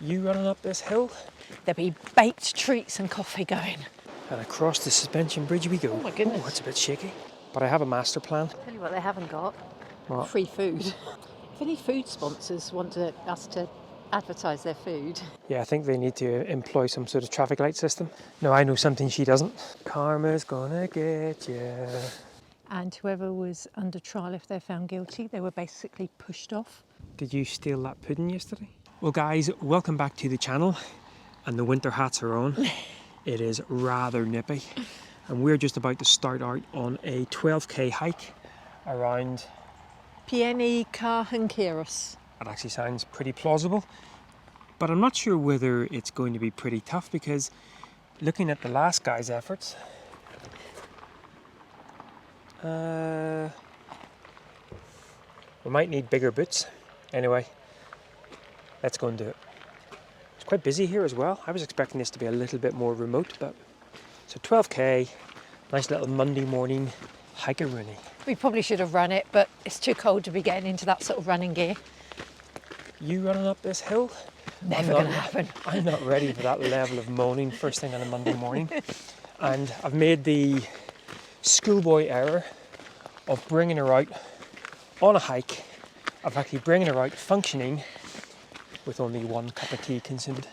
You running up this hill, There'll be baked treats and coffee going. and across the suspension bridge we go. Oh my goodness. Oh, it's a bit shaky. But I have a master plan. Tell you what they haven't got. What? Free food. If any food sponsors want us to advertise their food. Yeah, I think they need to employ some sort of traffic light system. No, I know something she doesn't. Karma's gonna get you. And whoever was under trial, if they're found guilty, they were basically pushed off. Did you steal that pudding yesterday? Well guys, welcome back to the channel. And the winter hats are on. It is rather nippy. And we're just about to start out on a 12k hike around... Pieni Kahankiros. That actually sounds pretty plausible. But I'm not sure whether it's going to be pretty tough because looking at the last guy's efforts, we might need bigger boots. Anyway, let's go and do it. It's quite busy here as well. I was expecting this to be a little bit more remote, but so 12k, nice little Monday morning hike-a-rooney. We probably should have run it, but it's too cold to be getting into that sort of running gear. You running up this hill? Never going to happen. I'm not ready for that level of moaning first thing on a Monday morning. And I've made the schoolboy error of bringing her out on a hike, of actually bringing her out functioning with only one cup of tea consumed.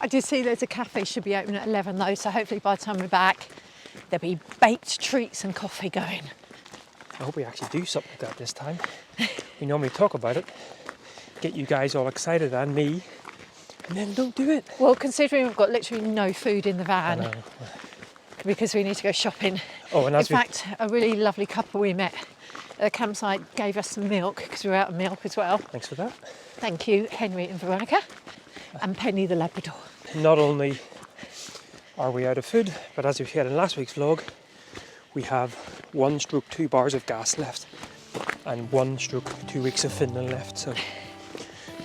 I did see there's a cafe should be open at 11 though, so hopefully by the time we're back, there'll be baked treats and coffee going. I hope we actually do something like that this time. We normally talk about it, get you guys all excited and me, and then don't do it. Well, considering we've got literally no food in the I van know. because we need to go shopping. Oh, and in fact, a really lovely couple we met at the campsite gave us some milk because we were out of milk as well. Thanks for that. Thank you, Henry and Veronica, and Penny the Labrador. Not only are we out of food, but as we shared in last week's vlog, we have 1/2 bars of gas left and 1/2 weeks of Finland left, so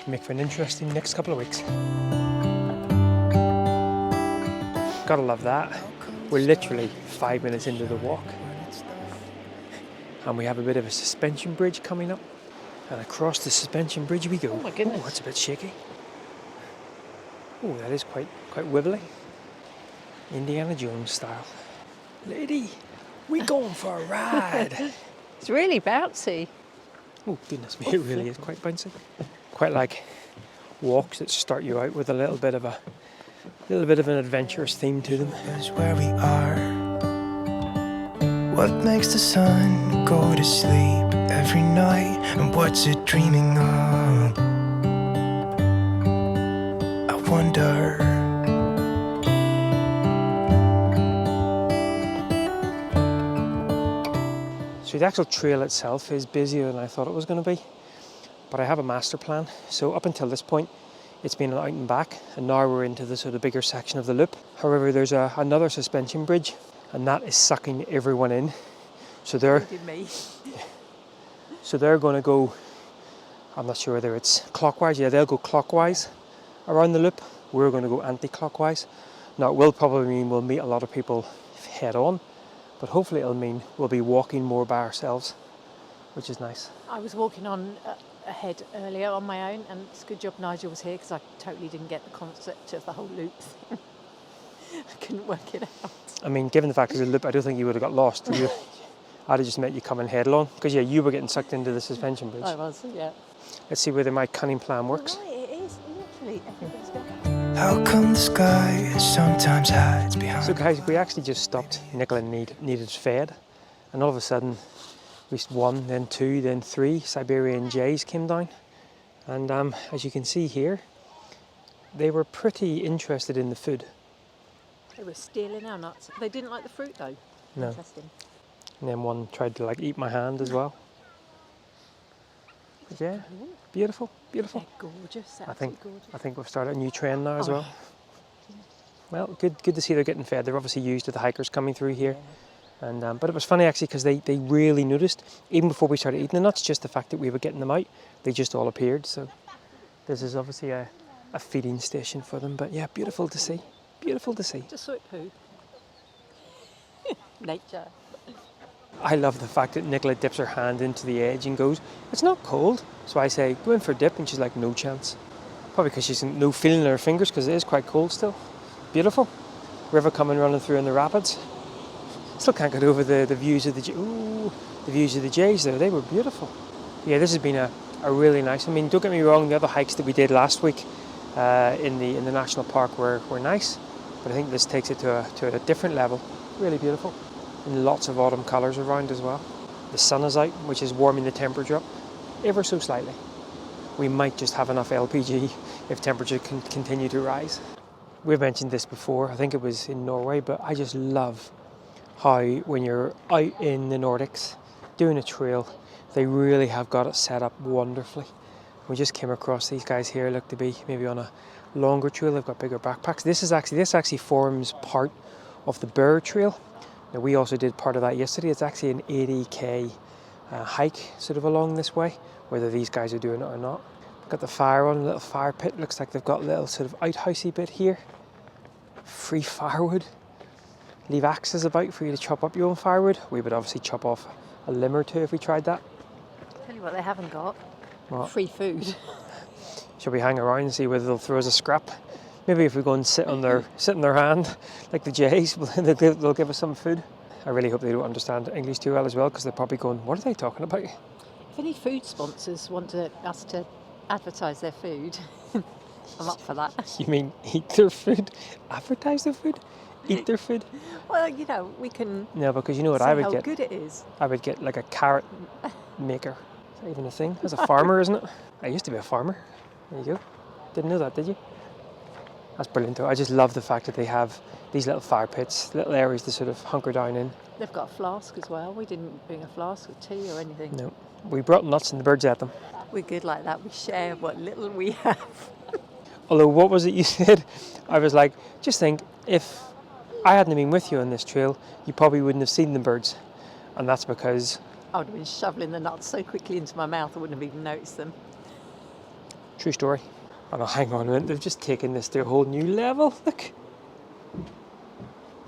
make for an interesting next couple of weeks. Gotta love that. We're literally 5 minutes into the walk and we have a bit of a suspension bridge coming up, and across the suspension bridge we go. Oh my goodness. Oh, it's a bit shaky. Oh, that is quite wibbly. Indiana Jones style. Lady, we going for a ride. It's really bouncy. Oh goodness me, it really is quite bouncy. Quite like walks that start you out with a little bit of an adventurous theme to them. Is where we are. What makes the sun go to sleep every night, and what's it dreaming of? I wonder. So the actual trail itself is busier than I thought it was going to be, but I have a master plan. So up until this point, it's been an out and back, and now we're into the sort of bigger section of the loop. However, there's another suspension bridge, and that is sucking everyone in. So they're going to go, I'm not sure whether it's clockwise. Yeah, they'll go clockwise around the loop. We're going to go anti-clockwise. Now, it will probably mean we'll meet a lot of people head on, but hopefully it'll mean we'll be walking more by ourselves, which is nice. I was walking on ahead earlier on my own, and it's a good job Nigel was here because I totally didn't get the concept of the whole loop. I couldn't work it out. I mean, given the fact it's a loop, I don't think you would have got lost. I'd have just met you coming headlong, because yeah, you were getting sucked into the suspension bridge. I was, yeah. Let's see whether my cunning plan works. Right, it is literally everybody's going. How come the sky sometimes hides behind? So guys, we actually just stopped. Nicola needed fed, and all of a sudden, at least 1, then 2, then 3 Siberian jays came down, and as you can see here, they were pretty interested in the food. They were stealing our nuts. They didn't like the fruit though. No. Interesting. And then one tried to eat my hand as well. But yeah, beautiful, beautiful. They're gorgeous. I think Gorgeous. I think we've started a new trend now as well. Well, good to see they're getting fed. They're obviously used to the hikers coming through here. And but it was funny actually because they really noticed, even before we started eating the nuts, just the fact that we were getting them out, they just all appeared. So this is obviously a feeding station for them. But yeah, beautiful to see. Beautiful to see. Just saw it poo. Nature. I love the fact that Nicola dips her hand into the edge and goes, "It's not cold." So I say, "Go in for a dip," and she's like, "No chance." Probably because she's no feeling in her fingers because it is quite cold still. Beautiful. River coming running through in the rapids. Still can't get over the views of the views of the jays though. They were beautiful. Yeah, this has been a really nice. I mean, don't get me wrong. The other hikes that we did last week in the national park were nice, but I think this takes it to a different level. Really beautiful, and lots of autumn colours around as well. The sun is out, which is warming the temperature up ever so slightly. We might just have enough LPG if temperature can continue to rise. We've mentioned this before. I think it was in Norway, but I just love how when you're out in the Nordics doing a trail, they really have got it set up wonderfully. We just came across these guys here, look to be maybe on a longer trail. They've got bigger backpacks. This actually forms part of the Bear Trail. Now we also did part of that yesterday. It's actually an 80k hike sort of along this way, whether these guys are doing it or not. Got the fire on, a little fire pit. Looks like they've got a little sort of outhousey bit here. Free firewood. Leave axes about for you to chop up your own firewood. We would obviously chop off a limb or two if we tried that. Tell you what they haven't got. What? Free food. Shall we hang around and see whether they'll throw us a scrap? Maybe if we go and sit in their hand, like the jays, they'll give us some food. I really hope they don't understand English too well as well, because they're probably going, what are they talking about? If any food sponsors want us to advertise their food, I'm up for that. You mean eat their food? Advertise their food? Eat their food? Well, you know, we can. No, because you know what see I would how get? good it is. I would get like a carrot maker. Is that even a thing? As a farmer, isn't it? I used to be a farmer. There you go. Didn't know that, did you? That's brilliant though. I just love the fact that they have these little fire pits, little areas to sort of hunker down in. They've got a flask as well. We didn't bring a flask of tea or anything. No. We brought nuts and the birds ate them. We're good like that. We share what little we have. Although, what was it you said? I was like, just think, if I hadn't been with you on this trail, you probably wouldn't have seen the birds. And that's because... I would have been shoveling the nuts so quickly into my mouth I wouldn't have even noticed them. True story. And hang on a minute, they've just taken this to a whole new level. Look.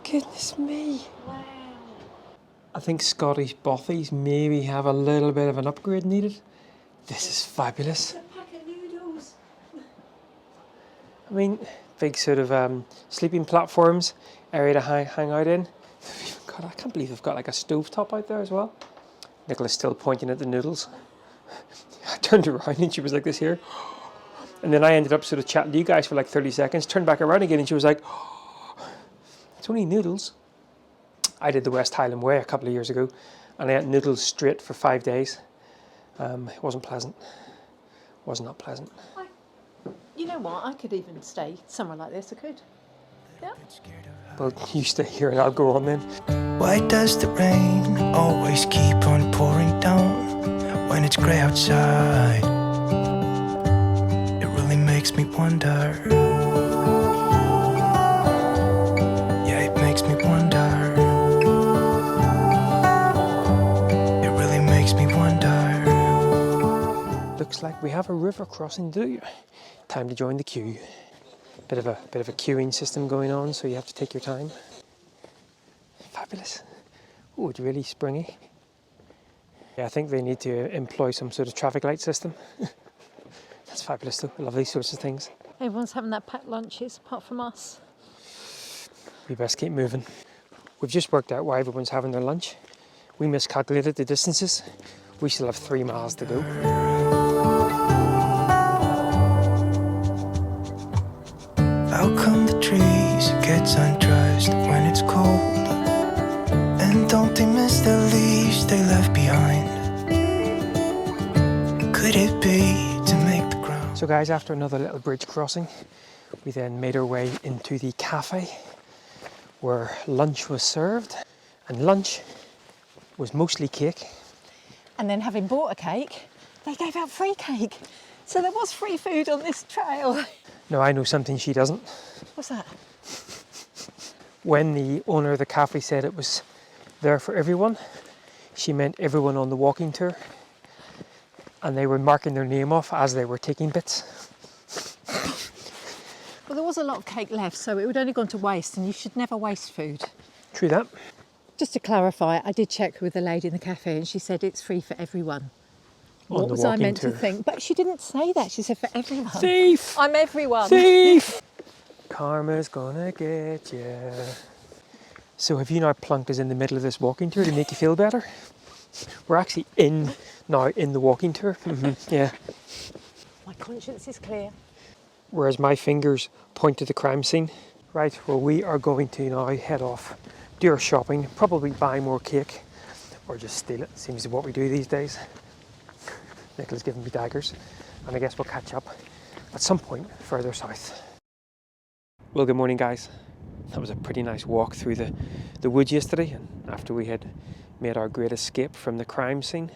Goodness me. Wow. I think Scottish bothies maybe have a little bit of an upgrade needed. This is fabulous. A pack of noodles. I mean, big sort of sleeping platforms, area to hang out in. God, I can't believe they've got like a stovetop out there as well. Nicola's still pointing at the noodles. I turned around and she was like this here. And then I ended up sort of chatting to you guys for like 30 seconds, turned back around again and she was like, oh, it's only noodles. I did the West Highland Way a couple of years ago and I ate noodles straight for 5 days. It wasn't pleasant. Was not pleasant. You know what? I could even stay somewhere like this. I could. Yeah. Well, you stay here and I'll go on then. Why does the rain always keep on pouring down when it's grey outside? It really makes me wonder. Yeah, it makes me wonder. It really makes me wonder. Looks like we have a river crossing to do. Time to join the queue. Bit of a queuing system going on, so you have to take your time. Fabulous. Oh, it's really springy. Yeah, I think they need to employ some sort of traffic light system. That's fabulous though. I love these sorts of things. Everyone's having their packed lunches apart from us. We best keep moving. We've just worked out why everyone's having their lunch. We miscalculated the distances. We still have 3 miles to go. How come the trees get undressed when it's cold? And don't they miss the leaves they left behind? Could it be to make the ground? So guys, after another little bridge crossing, we then made our way into the cafe where lunch was served. And lunch was mostly cake. And then having bought a cake, they gave out free cake. So there was free food on this trail. Now I know something she doesn't. What's that? When the owner of the cafe said it was there for everyone, she meant everyone on the walking tour. And they were marking their name off as they were taking bits. Well, there was a lot of cake left, so it would only gone to waste, and you should never waste food. True that. Just to clarify, I did check with the lady in the cafe and she said it's free for everyone. on What the was I walking meant tour. to think? But she didn't say that. She said for everyone. Thief! I'm everyone. Thief! Karma's gonna get you. So have you now plunked us in the middle of this walking tour to make you feel better? We're actually now in the walking tour. Yeah. My conscience is clear. Whereas my fingers point to the crime scene. Right, well we are going to now head off, do our shopping, probably buy more cake, or just steal it. Seems to be what we do these days. Nicola's giving me daggers, and I guess we'll catch up at some point further south. Well, good morning guys. That was a pretty nice walk through the woods yesterday, and after we had made our great escape from the crime scene,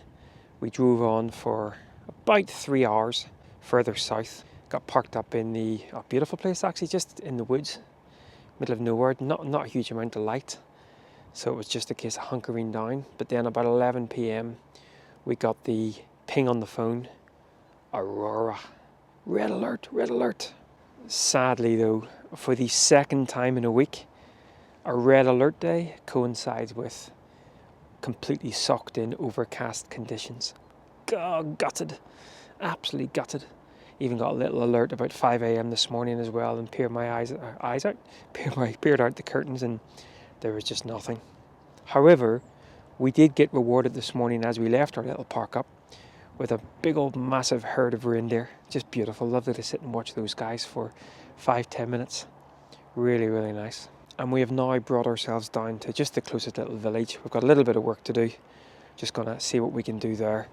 we drove on for about 3 hours further south. Got parked up in a beautiful place actually, just in the woods, middle of nowhere, not a huge amount of light, so it was just a case of hunkering down. But then about 11 p.m. we got the ping on the phone, Aurora, red alert, red alert. Sadly though, for the second time in a week, a red alert day coincides with completely socked in overcast conditions. God, gutted, absolutely gutted. Even got a little alert about 5 a.m. this morning as well, and peered out the curtains, and there was just nothing. However, we did get rewarded this morning as we left our little park up with a big old massive herd of reindeer. Just beautiful, lovely to sit and watch those guys for 5-10 minutes. Really, really nice. And we have now brought ourselves down to just the closest little village. We've got a little bit of work to do. Just gonna see what we can do there.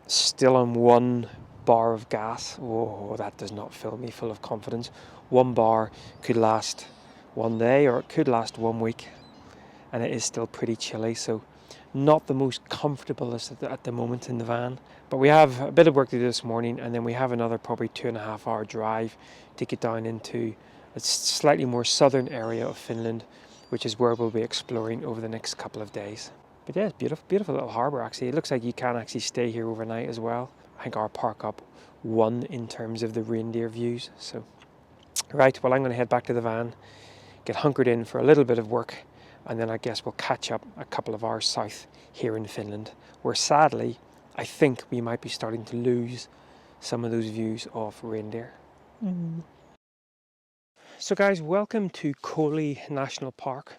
Still on 1 bar of gas. Whoa, that does not fill me full of confidence. 1 bar could last 1 day, or it could last 1 week. And it is still pretty chilly, so not the most comfortable at the moment in the van. But we have a bit of work to do this morning, and then we have another probably 2.5 hour drive to get down into a slightly more southern area of Finland, which is where we'll be exploring over the next couple of days. But yeah, it's beautiful, beautiful little harbour actually. It looks like you can actually stay here overnight as well. I think our park up won in terms of the reindeer views. So, right, well I'm going to head back to the van, get hunkered in for a little bit of work, and then I guess we'll catch up a couple of hours south here in Finland, where sadly I think we might be starting to lose some of those views of reindeer. So guys, welcome to Kolli National Park.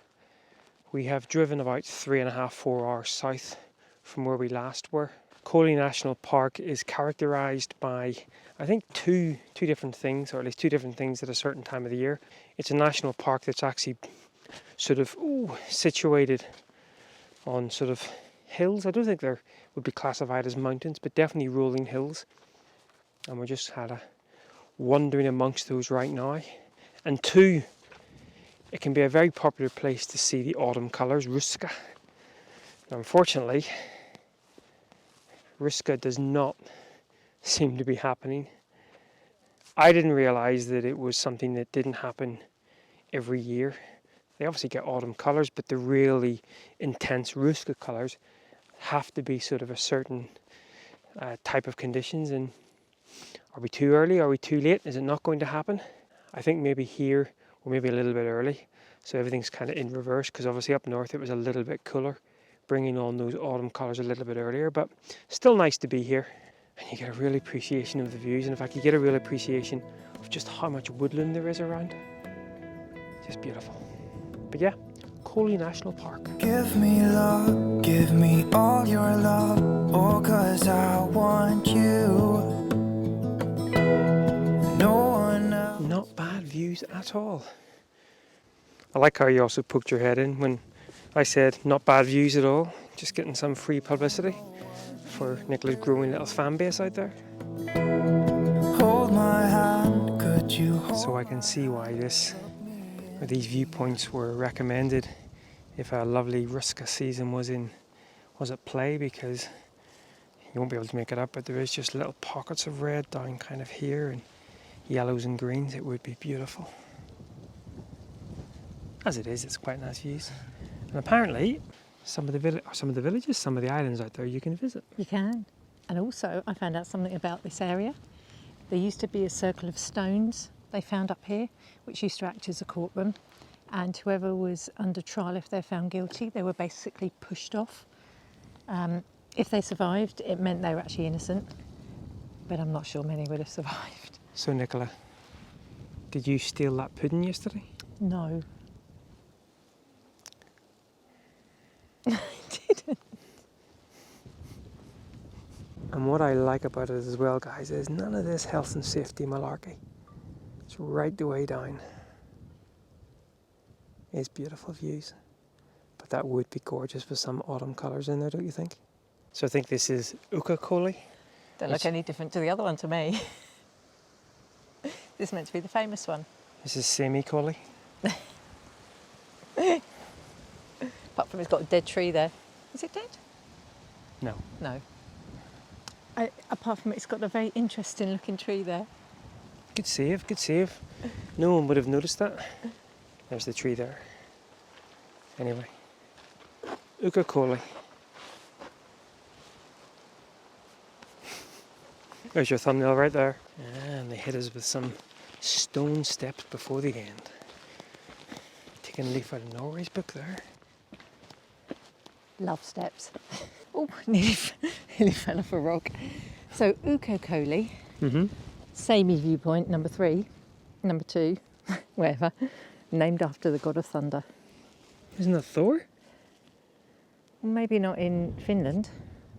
We have driven about 3.5-4 hours south from where we last were. Kolli National Park is characterised by, I think, two different things, or at least 2 different things at a certain time of the year. It's a national park that's actually sort of situated on sort of hills. I don't think they would be classified as mountains, but definitely rolling hills. And we're just wandering amongst those right now. And 2, it can be a very popular place to see the autumn colours, ruska. Now, unfortunately, ruska does not seem to be happening. I didn't realise that it was something that didn't happen every year. They obviously get autumn colours, but the really intense ruska colours have to be sort of a certain type of conditions. And are we too early? Are we too late? Is it not going to happen? I think maybe here we're maybe a little bit early, so everything's kind of in reverse, because obviously up north it was a little bit cooler, bringing on those autumn colours a little bit earlier, but still nice to be here. And you get a real appreciation of the views, and in fact you get a real appreciation of just how much woodland there is around. Just beautiful. But yeah, Kolli National Park. Give me love, give me all your love, oh, 'cause I want you. No one else. Not bad views at all. I like how you also poked your head in when I said not bad views at all. Just getting some free publicity for Nicola's growing little fan base out there. Hold my hand, could you hold? So I can see why these viewpoints were recommended if a lovely ruska season was at play, because you won't be able to make it up, but there is just little pockets of red down kind of here, and yellows and greens. It would be beautiful. As it is, it's quite nice views. And apparently some of the villages, some of the islands out there you can visit. You can. And also I found out something about this area. There used to be a circle of stones they found up here, which used to act as a courtroom, and whoever was under trial, if they're found guilty, they were basically pushed off If they survived, it meant they were actually innocent. But I'm not sure many would have survived. So Nicola, did you steal that pudding yesterday? No. I didn't. And what I like about it as well, guys, is none of this health and safety malarkey. It's right the way down. It's beautiful views. But that would be gorgeous with some autumn colours in there, don't you think? So I think this is uka-coli. Don't look any different to the other one to me. This is meant to be the famous one. This is semi-coli. Apart from it's got a dead tree there. Is it dead? No. No. Apart from it's got a very interesting looking tree there. Good save, good save. No one would have noticed that. There's the tree there. Anyway. Uka-coli. There's your thumbnail right there. And they hit us with some stone steps before the end. Taking a leaf out of Norway's book there. Love steps. Oh, nearly fell off a rock. So uka-coli, Sami viewpoint number 3, number 2, whatever, named after the god of thunder. Isn't that Thor? Maybe not in Finland.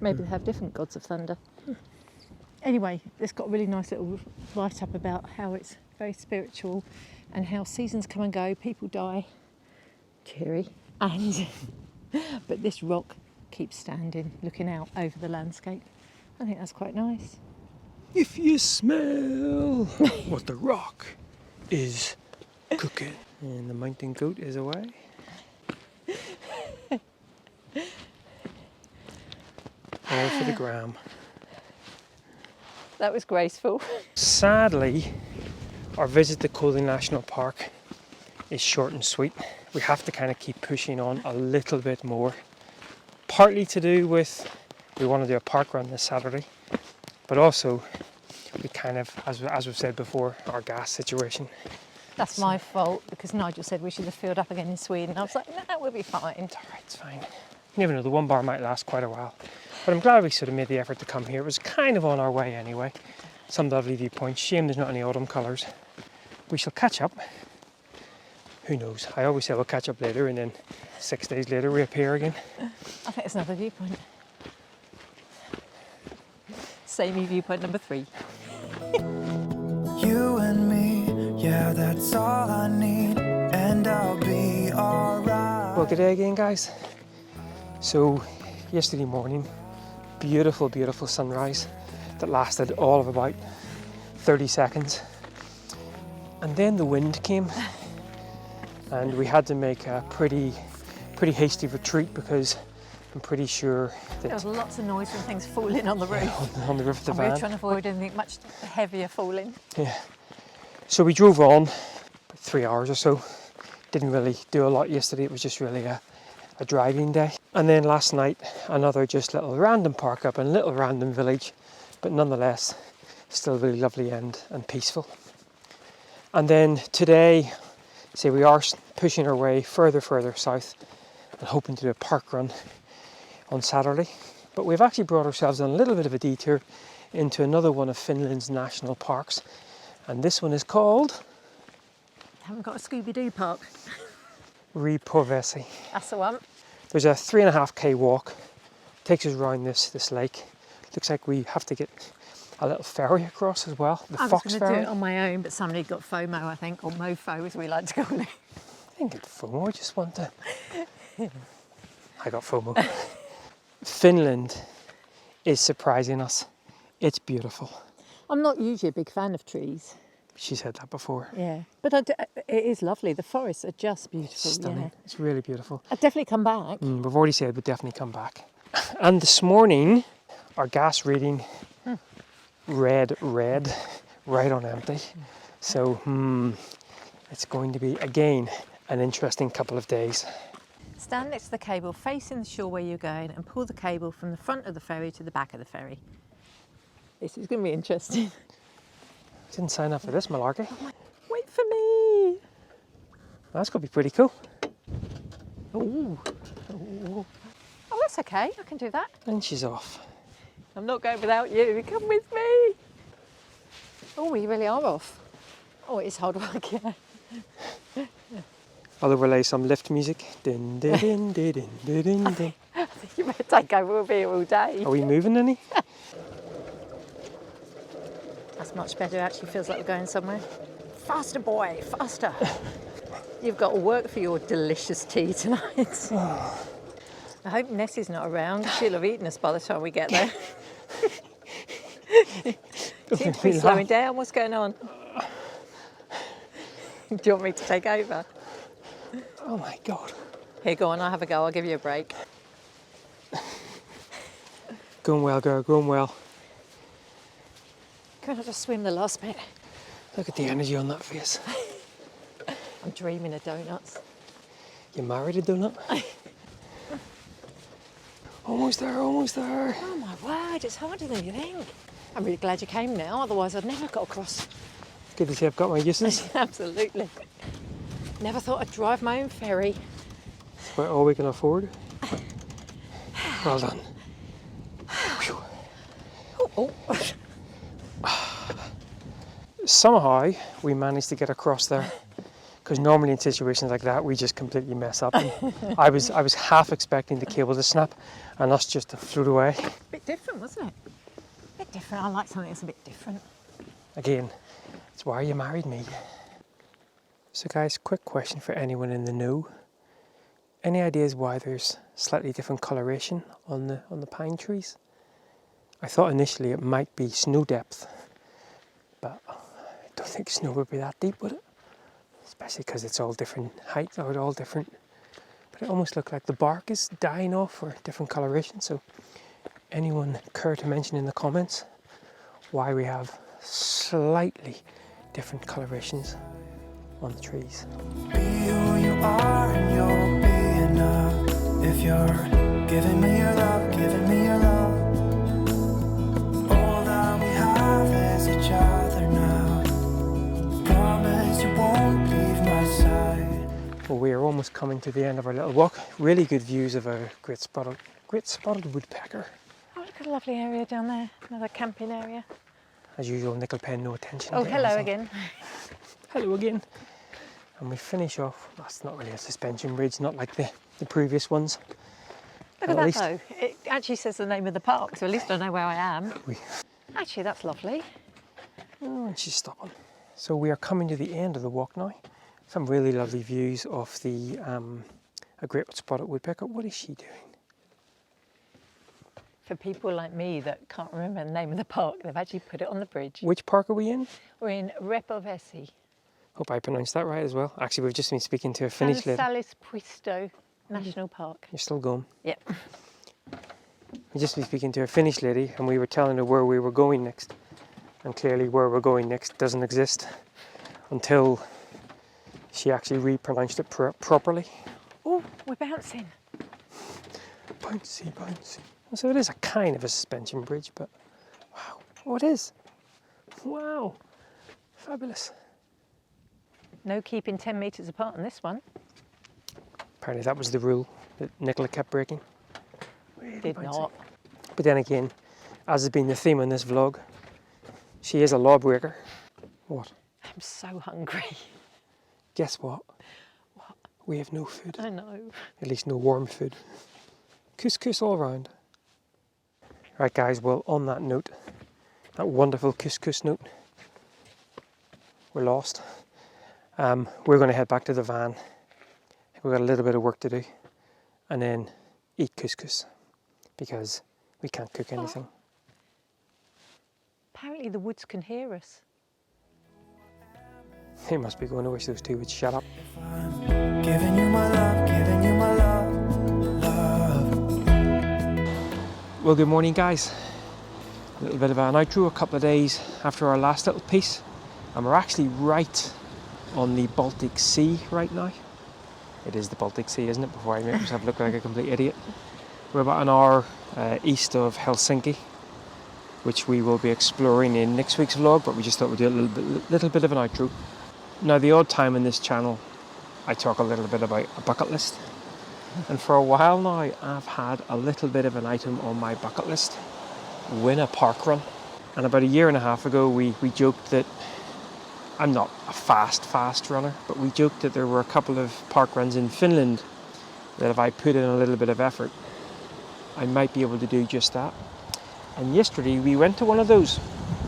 Maybe they have different gods of thunder. Anyway, it's got a really nice little write-up about how it's very spiritual and how seasons come and go, people die. Cheery. And but this rock keeps standing, looking out over the landscape. I think that's quite nice. If you smell what the rock is cooking. And the mountain goat is away. All for the gram. That was graceful. Sadly, our visit to Coley National Park is short and sweet. We have to kind of keep pushing on a little bit more. Partly to do with we want to do a park run this Saturday, but also we kind of, as we've said before, our gas situation. That's my fault because Nigel said we should have filled up again in Sweden. I was like, no, we'll be fine. It's alright, it's fine. You never know, the one bar might last quite a while. But I'm glad we sort of made the effort to come here. It was kind of on our way anyway. Some lovely viewpoints. Shame there's not any autumn colours. We shall catch up. Who knows? I always say we'll catch up later and then 6 days later reappear again. I think it's another viewpoint. Sami viewpoint number 3. You and me, yeah, that's all I need, and I'll be alright. Well, good day again, guys. So, yesterday morning, beautiful, beautiful sunrise that lasted all of about 30 seconds. And then the wind came, and we had to make a pretty hasty retreat because I'm pretty sure that There was lots of noise from things falling on the roof. on the roof of the And we were van. trying to avoid anything much heavier falling. Yeah. So we drove on 3 hours or so. Didn't really do a lot yesterday. It was just really a driving day. And then last night, another just little random park up in a little random village, but nonetheless, still really lovely and peaceful. And then today, say we are pushing our way further south and hoping to do a park run on Saturday. But we've actually brought ourselves on a little bit of a detour into another one of Finland's national parks. And this one is called Haven't got a Scooby-Doo park. Ripovesi. That's the one. There's a 3.5k walk. Takes us around this lake. Looks like we have to get a little ferry across as well. The I was fox going to do ferry. it on my own, but somebody got FOMO, I think, or MoFo, as we like to call it. I didn't get FOMO. I just want to. I got FOMO. Finland is surprising us. It's beautiful. I'm not usually a big fan of trees. She said that before. Yeah, but it is lovely. The forests are just beautiful. Stunning. Yeah. It's really beautiful. I'd definitely come back. We've already said we'd definitely come back. And this morning, our gas reading red, right on empty. So, it's going to be, again, an interesting couple of days. Stand next to the cable facing the shore where you're going and pull the cable from the front of the ferry to the back of the ferry. This is going to be interesting. Didn't sign up for this malarkey. Wait for me. That's going to be pretty cool. Ooh. Oh, that's that's okay. I can do that. And she's off. I'm not going without you. Come with me. Oh, we really are off. Oh, it is hard work, yeah. I'll overlay some lift music. Din, din, din, din, din, din, din, din. I think you better take over. We'll be here all day. Are we moving any? That's much better. It actually feels like we're going somewhere. Faster, boy, faster. You've got to work for your delicious tea tonight. I hope Nessie's not around. She'll have eaten us by the time we get there. Seem to be slowing down. What's going on? Do you want me to take over? Oh my God. Here, go on. I'll have a go. I'll give you a break. Going well, girl, going well. Can I just swim the last bit? Look at the energy on that face. I'm dreaming of donuts. You married a donut? Almost there, almost there. Oh my word, it's harder than you think. I'm really glad you came now, otherwise I'd never got across. Good to see I've got my uses. Absolutely. Never thought I'd drive my own ferry. It's about all we can afford. Well done. Whew. Oh. Somehow we managed to get across there, because normally in situations like that we just completely mess up. And I was half expecting the cable to snap and us just to float away. Bit different, wasn't it? Bit different. I like something that's a bit different. Again, it's why you married me. So guys, quick question for anyone in the know. Any ideas why there's slightly different coloration on the pine trees? I thought initially it might be snow depth, but I don't think snow would be that deep, would it? Especially because it's all different heights, or all different. But it almost looked like the bark is dying off, or different coloration. So anyone care to mention in the comments why we have slightly different colorations on the trees? Be who you are and you'll be enough. If you're giving me your love, giving me your love. All that we have is each other now. Promise you won't leave my side. Well, we are almost coming to the end of our little walk. Really good views of a great spotted woodpecker. Oh, look at a lovely area down there. Another camping area. As usual, Nicola paying no attention. Oh, to hello anything. again. Hello again. And we finish off, that's not really a suspension bridge, not like the previous ones. Look at that though. It actually says the name of the park, so at least I know where I am. Actually, that's lovely. Oh, and she's stopping. So we are coming to the end of the walk now. Some really lovely views of the a great spotted woodpecker. What is she doing? For people like me that can't remember the name of the park, they've actually put it on the bridge. Which park are we in? We're in Repovesi. Hope I pronounced that right as well. Actually, we've just been speaking to a Finnish lady. Salis Puisto National Park. You're still going. Yep. We just been speaking to a Finnish lady, and we were telling her where we were going next. And clearly where we're going next doesn't exist until she actually repronounced it properly. Oh, we're bouncing. Bouncy, bouncy. So it is a kind of a suspension bridge, but wow. Oh, it is. Wow. Fabulous. No keeping 10 metres apart on this one. Apparently that was the rule that Nicola kept breaking. Really Did bouncy. not. But then again, as has been the theme on this vlog, she is a lawbreaker. What? I'm so hungry. Guess what? What? We have no food. I know. At least no warm food. Couscous all round. Right guys, well on that note, that wonderful couscous note, we're lost. We're going to head back to the van. We've got a little bit of work to do, and then eat couscous because we can't cook anything. Apparently the woods can hear us. They must be going to wish those two would shut up. I'm giving you my love, giving you my love. Well, good morning guys. A little bit of an outro, a couple of days after our last little piece, and we're actually right on the Baltic Sea right now. It is the Baltic Sea, isn't it? Before I make myself look like a complete idiot. We're about an hour east of Helsinki, which we will be exploring in next week's vlog, but we just thought we'd do a little bit of an outro. Now, the odd time in this channel, I talk a little bit about a bucket list. And for a while now, I've had a little bit of an item on my bucket list. Win a park run. And about a year and a half ago, we joked that I'm not a fast runner, but we joked that there were a couple of park runs in Finland that if I put in a little bit of effort, I might be able to do just that. And yesterday we went to one of those.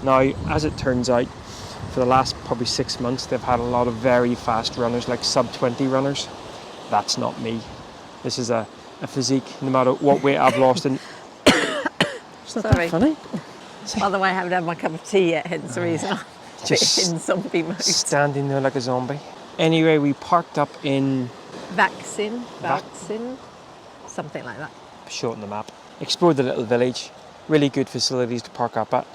Now, as it turns out, for the last probably 6 months, they've had a lot of very fast runners, like sub-20 runners. That's not me. This is a physique, no matter what weight I've lost. And Sorry. funny? By the way, I haven't had my cup of tea yet, hence the reason I'm Just in zombie mode. standing there like a zombie. Anyway, we parked up in Vaccine, something like that. short on the map. Explored the little village. Really good facilities to park up at.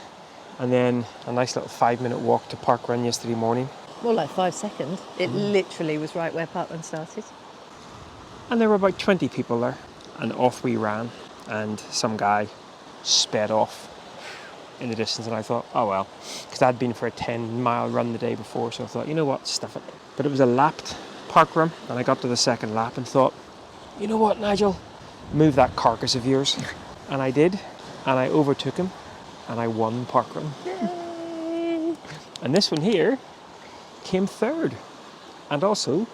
And then a nice little 5-minute walk to park run yesterday morning. More like 5 seconds. It literally was right where Parkrun started. And there were about 20 people there. And off we ran. And some guy sped off in the distance. And I thought, oh well. Because I'd been for a 10-mile run the day before. So I thought, you know what, stuff it. But it was a lapped park run. And I got to the second lap and thought, you know what, Nigel? Move that carcass of yours. And I did. And I overtook him. And I won parkrun. Yay! And this one here came third. And also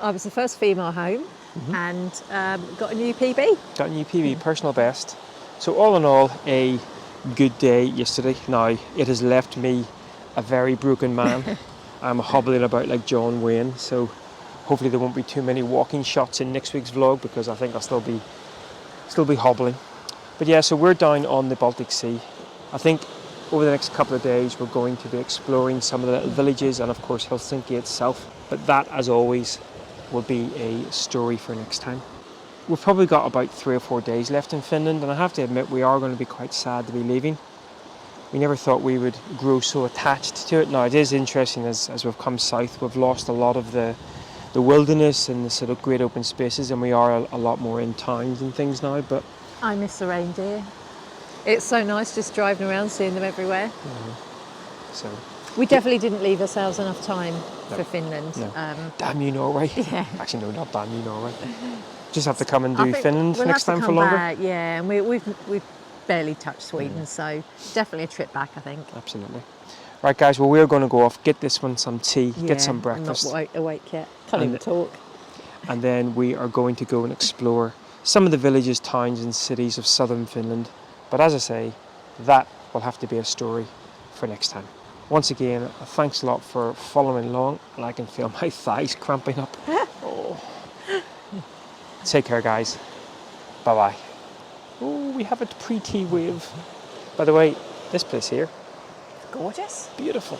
I was the first female home and got a new PB. got a new PB, personal best. So all in all, a good day yesterday. Now, it has left me a very broken man. I'm hobbling about like John Wayne. So hopefully there won't be too many walking shots in next week's vlog, because I think I'll still be hobbling. But yeah, so we're down on the Baltic Sea. I think over the next couple of days we're going to be exploring some of the little villages and of course Helsinki itself. But that, as always, will be a story for next time. We've probably got about 3 or 4 days left in Finland, and I have to admit we are going to be quite sad to be leaving. We never thought we would grow so attached to it. Now, it is interesting as we've come south, we've lost a lot of the wilderness and the sort of great open spaces, and we are a lot more in towns and things now. But I miss the reindeer. It's so nice just driving around, seeing them everywhere. so, We definitely didn't leave ourselves enough time for Finland. no. Damn you, Norway. Yeah. Actually, no, not damn you, Norway. Just have to come and I do think Finland we'll next have to time for come longer. back, yeah, and we've barely touched Sweden, so definitely a trip back, I think. Absolutely. Right, guys, well, we're going to go off, get this one some tea, get some breakfast. I'm not awake yet. Can't And even talk. And then we are going to go and explore some of the villages, towns and cities of southern Finland. But as I say, that will have to be a story for next time. Once again, thanks a lot for following along, and I can feel my thighs cramping up. Oh. Take care, guys. Bye-bye. Oh, we have a pre-tea wave. By the way, this place here, Gorgeous. beautiful.